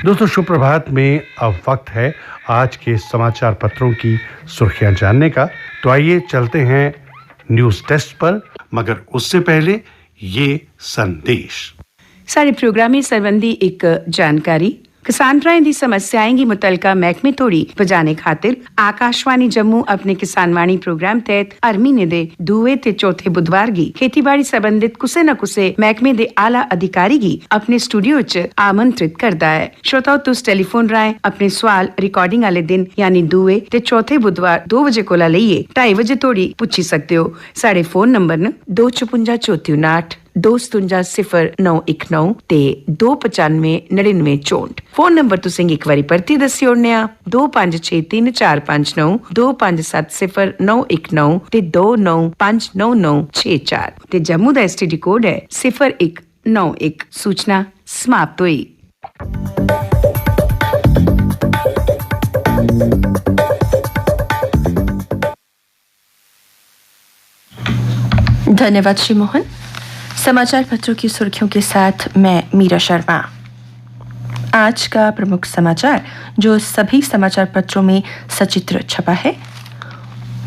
दोस्तों सुप्रभात में अब वक्त है आज के समाचार पत्रों की सुर्खियां जानने का। तो आइए चलते हैं न्यूज़ डेस्क पर, मगर उससे पहले ये संदेश। सारे प्रोग्राम संबंधी एक जानकारी। किसानरां दी समस्याएं गी मुतलका महकमे तोड़ी पजाने खातिर आकाशवाणी जम्मू अपने किसानवाणी प्रोग्राम तहत हर महीने दे दूए ते चौथे बुधवार गी खेतीबाड़ी संबंधित कुसे न कुसे महकमे दे आला अधिकारी गी अपने स्टूडियो च आमंत्रित करदा है। श्रोताओ तुस टेलीफोन राएं अपने सवाल रिकॉर्डिंग आले दिन यानी दूए ते चौथे बुधवार 2 बजे कोला लेइयै 2:30 बजे तोड़ी पुछी सकते हो। साढ़े फोन नंबर न 255459 2570919 ते 259994। फोन नंबर तुसें एक बारी परती दस्सी ओड़ने आ 25634559 257091 ते 29599964 ते जम्मू दा एसटीडी कोड है 0191। सूचना समाप्त हुई। धन्यवाद श्री मोहन। समाचार पत्रों की सुर्खियों के साथ मैं मीरा शर्मा। आज का प्रमुख समाचार जो सभी समाचार पत्रों में सचित्र छपा है।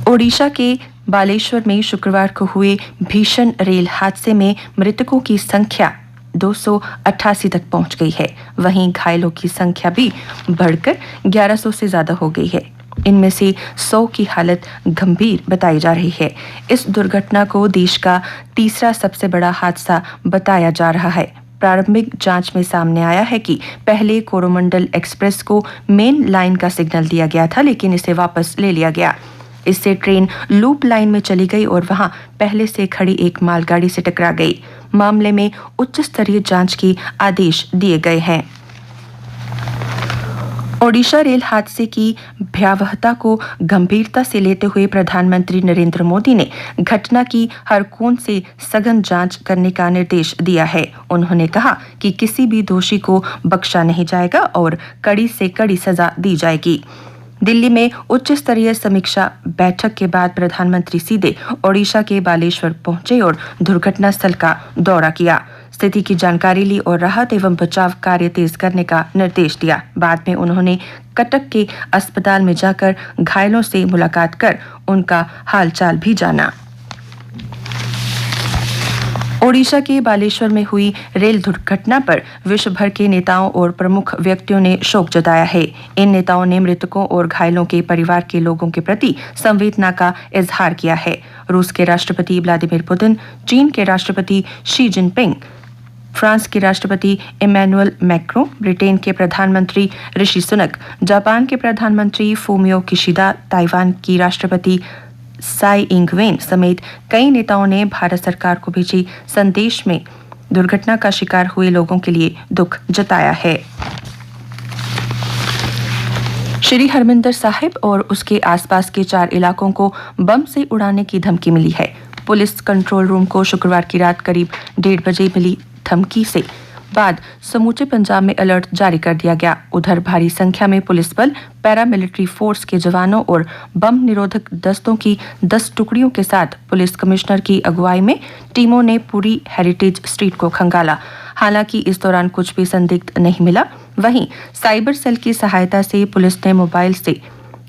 ओडिशा के बालेश्वर में शुक्रवार को हुए भीषण रेल हादसे में मृतकों की संख्या 288 तक पहुंच गई है। वहीं घायलों की संख्या भी बढ़कर 1100 से ज्यादा हो गई है। इनमें से 100 की हालत गंभीर बताई जा रही है। इस दुर्घटना को देश का तीसरा सबसे बड़ा हादसा बताया जा रहा है। प्रारंभिक जांच में सामने आया है कि पहले कोरोमंडल एक्सप्रेस को मेन लाइन का सिग्नल दिया गया था, लेकिन इसे वापस ले लिया गया। इससे ट्रेन लूप लाइन में चली गई और वहां पहले से खड़ी एक मालगाड़ी से टकरा गई। मामले में उच्च स्तरीय जांच के आदेश दिए गए हैं। ओडिशा रेल हादसे की भयावहता को गंभीरता से लेते हुए प्रधानमंत्री नरेंद्र मोदी ने घटना की हर कोण से सघन जांच करने का निर्देश दिया है। उन्होंने कहा कि किसी भी दोषी को बख्शा नहीं जाएगा और कड़ी से कड़ी सजा दी जाएगी। दिल्ली में उच्च स्तरीय समीक्षा बैठक के बाद प्रधानमंत्री सीधे ओडिशा के बालेश्वर पहुंचे और दुर्घटना स्थल का दौरा किया। स्थिति की जानकारी ली और राहत एवं बचाव कार्य तेज करने का निर्देश दिया। बाद में उन्होंने कटक के अस्पताल में जाकर घायलों से मुलाकात कर उनका हालचाल भी जाना। ओडिशा के बालेश्वर में हुई रेल दुर्घटना पर विश्व भर के नेताओं और प्रमुख व्यक्तियों ने शोक जताया है। इन नेताओं ने मृतकों और घायलों के परिवार के लोगों के प्रति संवेदना का इजहार किया है। रूस के राष्ट्रपति व्लादिमीर पुतिन, चीन के राष्ट्रपति शी जिनपिंग, फ्रांस के राष्ट्रपति इमैनुअल मैक्रों, ब्रिटेन के प्रधानमंत्री ऋषि सुनक, जापान के प्रधानमंत्री फूमियो किशिदा, ताइवान की राष्ट्रपति साई इंगवेन समेत कई नेताओं ने भारत सरकार को भेजे संदेश में दुर्घटना का शिकार हुए लोगों के लिए दुख जताया है। श्री हरमिंदर साहिब और उसके आसपास के 4 इलाकों को बम से उड़ाने की धमकी मिली है। पुलिस कंट्रोल रूम को शुक्रवार की रात करीब 1:30 बजे मिली धमकी से बाद समूचे पंजाब में अलर्ट जारी कर दिया गया। उधर भारी संख्या में पुलिस बल, पैरामिलिट्री फोर्स के जवानों और बम निरोधक दस्तों की 10 टुकड़ियों के साथ पुलिस कमिश्नर की अगुवाई में टीमों ने पूरी हेरिटेज स्ट्रीट को खंगाला। हालांकि इस दौरान कुछ भी संदिग्ध नहीं मिला। वहीं साइबर सेल की सहायता से पुलिस ने मोबाइल से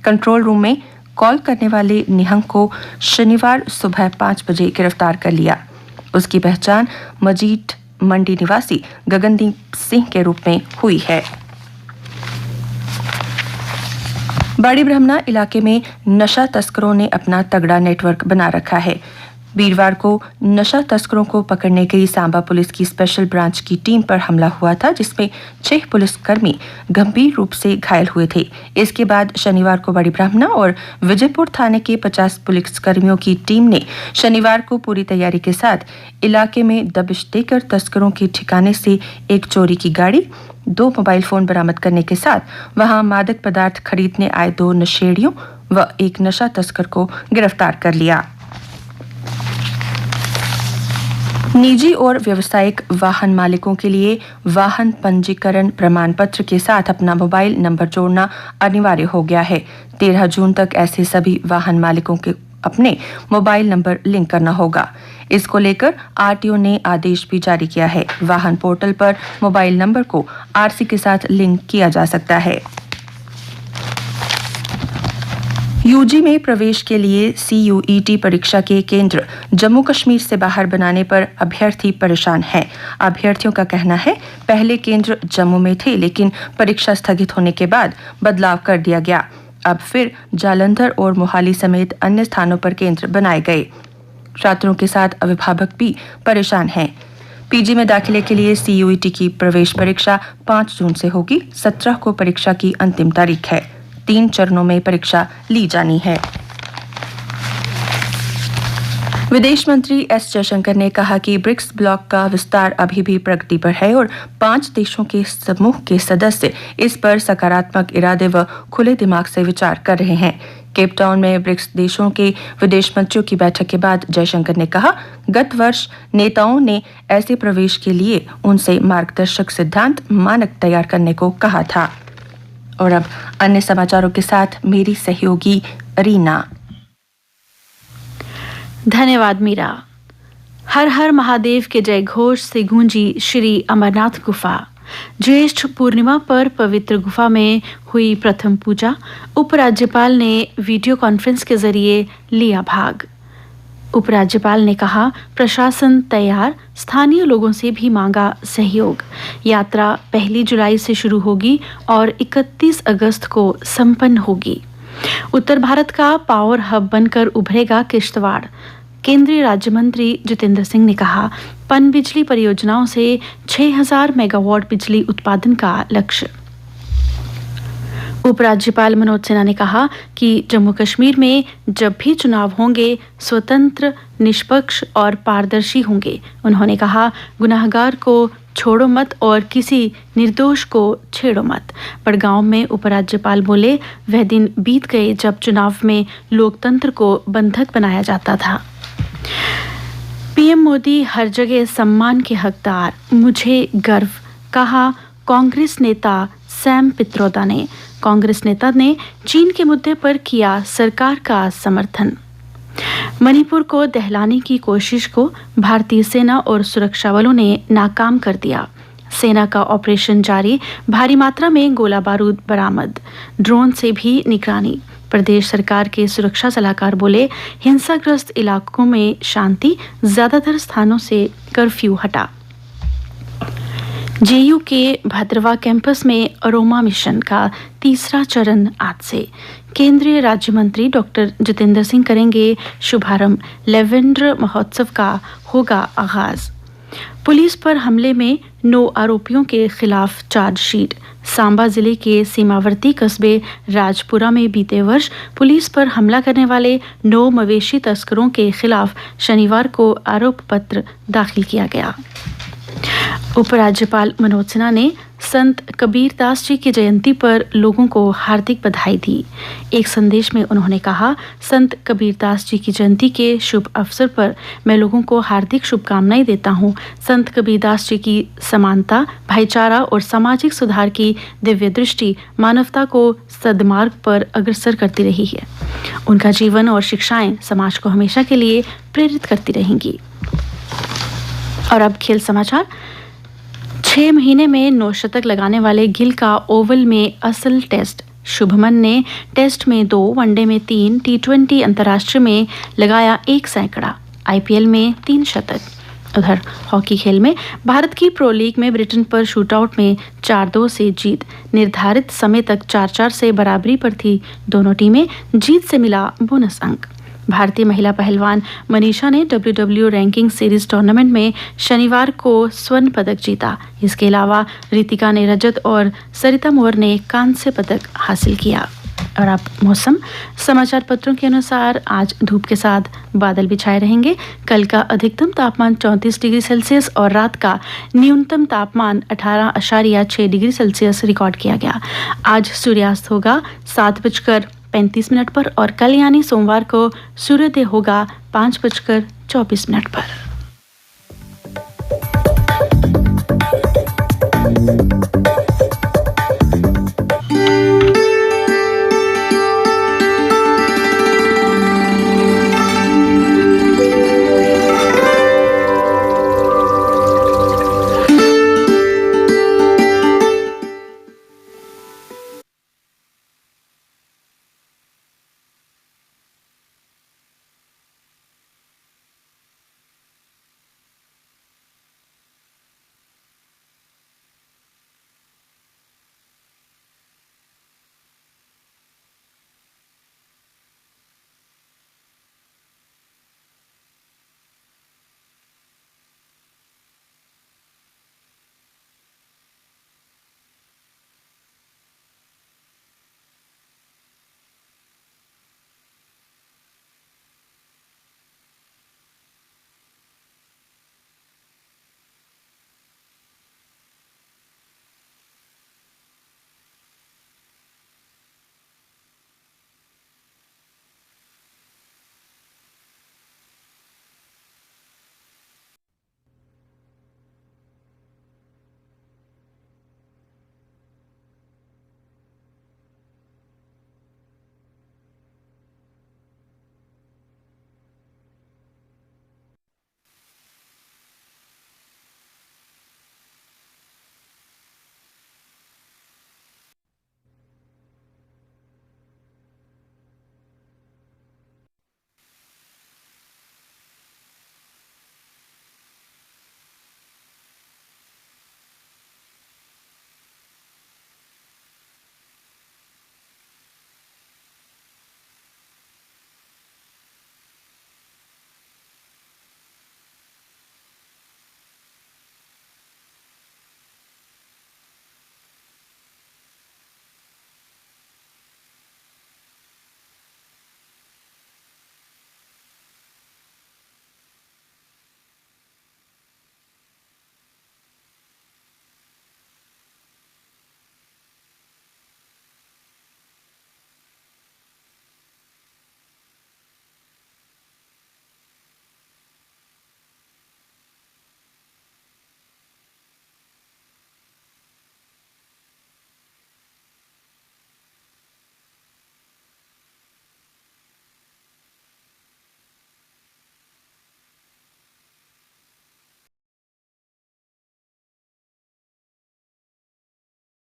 कंट्रोल रूम में कॉल करने वाले निहंग को शनिवार सुबह 5 बजे गिरफ्तार कर लिया। उसकी पहचान मजीद मंडी निवासी गगनदीप सिंह के रूप में हुई है। बाड़ी ब्रह्मणा इलाके में नशा तस्करों ने अपना तगड़ा नेटवर्क बना रखा है। वीरवार को नशा तस्करों को पकड़ने गई सांबा पुलिस की स्पेशल ब्रांच की टीम पर हमला हुआ था, जिसमें 6 पुलिसकर्मी गंभीर रूप से घायल हुए थे। इसके बाद शनिवार को बड़ी ब्राह्मणा और विजयपुर थाने के 50 पुलिसकर्मियों की टीम ने शनिवार को पूरी तैयारी के साथ इलाके में दबिश देकर तस्करों के ठिकाने से एक चोरी की गाड़ी, 2 मोबाइल फोन बरामद करने के साथ वहां मादक पदार्थ खरीदने आए 2 नशेड़ियों व एक नशा तस्कर को गिरफ्तार कर लिया। निजी और व्यावसायिक वाहन मालिकों के लिए वाहन पंजीकरण प्रमाण पत्र के साथ अपना मोबाइल नंबर जोड़ना अनिवार्य हो गया है। 13 जून तक ऐसे सभी वाहन मालिकों के अपने मोबाइल नंबर लिंक करना होगा। इसको लेकर आरटीओ ने आदेश भी जारी किया है। वाहन पोर्टल पर मोबाइल नंबर को आरसी के साथ लिंक किया जा सकता है। यूजी में प्रवेश के लिए CUET परीक्षा के केंद्र जम्मू कश्मीर से बाहर बनाने पर अभ्यर्थी परेशान हैं। अभ्यर्थियों का कहना है पहले केंद्र जम्मू में थे, लेकिन परीक्षा स्थगित होने के बाद बदलाव कर दिया गया। अब फिर जालंधर और मोहाली समेत अन्य स्थानों पर केंद्र बनाए गए। छात्रों के साथ अभिभावक भी परेशान हैं। पीजी में दाखिले के लिए CUET की प्रवेश परीक्षा 5 जून से होगी। 17 को परीक्षा की अंतिम तारीख है। 3 चरणों में परीक्षा ली जानी है। विदेश मंत्री एस जयशंकर ने कहा कि ब्रिक्स ब्लॉक का विस्तार अभी भी प्रगति पर है और 5 देशों के समूह के सदस्य इस पर सकारात्मक इरादे व खुले दिमाग से विचार कर रहे हैं। केप टाउन में ब्रिक्स देशों के विदेश मंत्रियों की बैठक के बाद जयशंकर ने कहा, गत वर्ष नेताओं ने ऐसे प्रवेश के लिए उनसे मार्गदर्शक सिद्धांत मानक तैयार करने को कहा था। और अब अन्य समाचारों के साथ मेरी सहयोगी रीना। धन्यवाद मीरा। हर हर महादेव के जय घोष से गूंजी श्री अमरनाथ गुफा। ज्येष्ठ पूर्णिमा पर पवित्र गुफा में हुई प्रथम पूजा। उपराज्यपाल ने वीडियो कॉन्फ्रेंस के जरिए लिया भाग। उपराज्यपाल ने कहा, प्रशासन तैयार, स्थानीय लोगों से भी मांगा सहयोग। यात्रा 1 जुलाई से शुरू होगी और 31 अगस्त को संपन्न होगी। उत्तर भारत का पावर हब बनकर उभरेगा किश्तवाड़। केंद्रीय राज्य मंत्री जितेंद्र सिंह ने कहा, पनबिजली परियोजनाओं से 6000 मेगावाट बिजली उत्पादन का लक्ष्य। उपराज्यपाल मनोज सिन्हा ने कहा कि जम्मू कश्मीर में जब भी चुनाव होंगे स्वतंत्र, निष्पक्ष और पारदर्शी होंगे। उन्होंने कहा, गुनाहगार को छोड़ो मत और किसी निर्दोष को छेड़ो मत। बड़गांव में उपराज्यपाल बोले, वह दिन बीत गए जब चुनाव में लोकतंत्र को बंधक बनाया जाता था। पीएम मोदी हर जगह सम्मान के हकदार, मुझे गर्व, कहा कांग्रेस नेता सैम पित्रोदा ने। कांग्रेस नेता ने चीन के मुद्दे पर किया सरकार का समर्थन। मणिपुर को दहलाने की कोशिश को भारतीय सेना और सुरक्षा बलों ने नाकाम कर दिया। सेना का ऑपरेशन जारी, भारी मात्रा में गोला बारूद बरामद, ड्रोन से भी निगरानी। प्रदेश सरकार के सुरक्षा सलाहकार बोले, हिंसाग्रस्त इलाकों में शांति, ज्यादातर स्थानों से कर्फ्यू हटा। जेयू के भद्रवा कैंपस में अरोमा मिशन का 3रा चरण आज से। केंद्रीय राज्य मंत्री डॉक्टर जितेंद्र सिंह करेंगे शुभारंभ। लेवेंडर महोत्सव का होगा आगाज। पुलिस पर हमले में 9 आरोपियों के खिलाफ चार्जशीट। सांबा जिले के सीमावर्ती कस्बे राजपुरा में बीते वर्ष पुलिस पर हमला करने वाले 9 मवेशी तस्करों के खिलाफ शनिवार को आरोप पत्र दाखिल किया गया। उपराज्यपाल मनोज सिन्हा ने संत कबीर दास जी की जयंती पर लोगों को हार्दिक बधाई दी। एक संदेश में उन्होंने कहा, संत कबीर दास जी की जयंती के शुभ अवसर पर मैं लोगों को हार्दिक शुभकामनाएं देता हूं। संत कबीर दास जी की समानता, भाईचारा और सामाजिक सुधार की दिव्य दृष्टि मानवता को सद्मार्ग पर अग्रसर करती रही है। उनका जीवन और शिक्षाएं समाज को हमेशा के लिए प्रेरित करती रहेंगी। और अब खेल समाचार। 6 महीने में 9 शतक लगाने वाले गिल का ओवल में असल टेस्ट। शुभमन ने टेस्ट में 2, वनडे में 3, T20 अंतर्राष्ट्रीय में लगाया 1 सैकड़ा, IPL में 3 शतक। उधर हॉकी खेल में भारत की प्रो लीग में ब्रिटेन पर शूटआउट में 4-2 से जीत। निर्धारित समय तक 4-4 से बराबरी पर थी दोनों टीमें। जीत से मिला बोनस अंक। भारतीय महिला पहलवान मनीषा ने WW रैंकिंग सीरीज टूर्नामेंट में शनिवार को स्वर्ण पदक जीता। इसके अलावा रितिका ने रजत और सरिता मोर ने कांस्य पदक हासिल किया। और अब मौसम समाचार पत्रों के अनुसार आज धूप के साथ बादल भी छाए रहेंगे। कल का अधिकतम तापमान 34 डिग्री सेल्सियस और रात का न्यूनतम तापमान 18.6 डिग्री सेल्सियस रिकॉर्ड किया गया। आज सूर्यास्त होगा 7:35 पर और कल यानी सोमवार को सूर्योदय होगा 5:24 पर।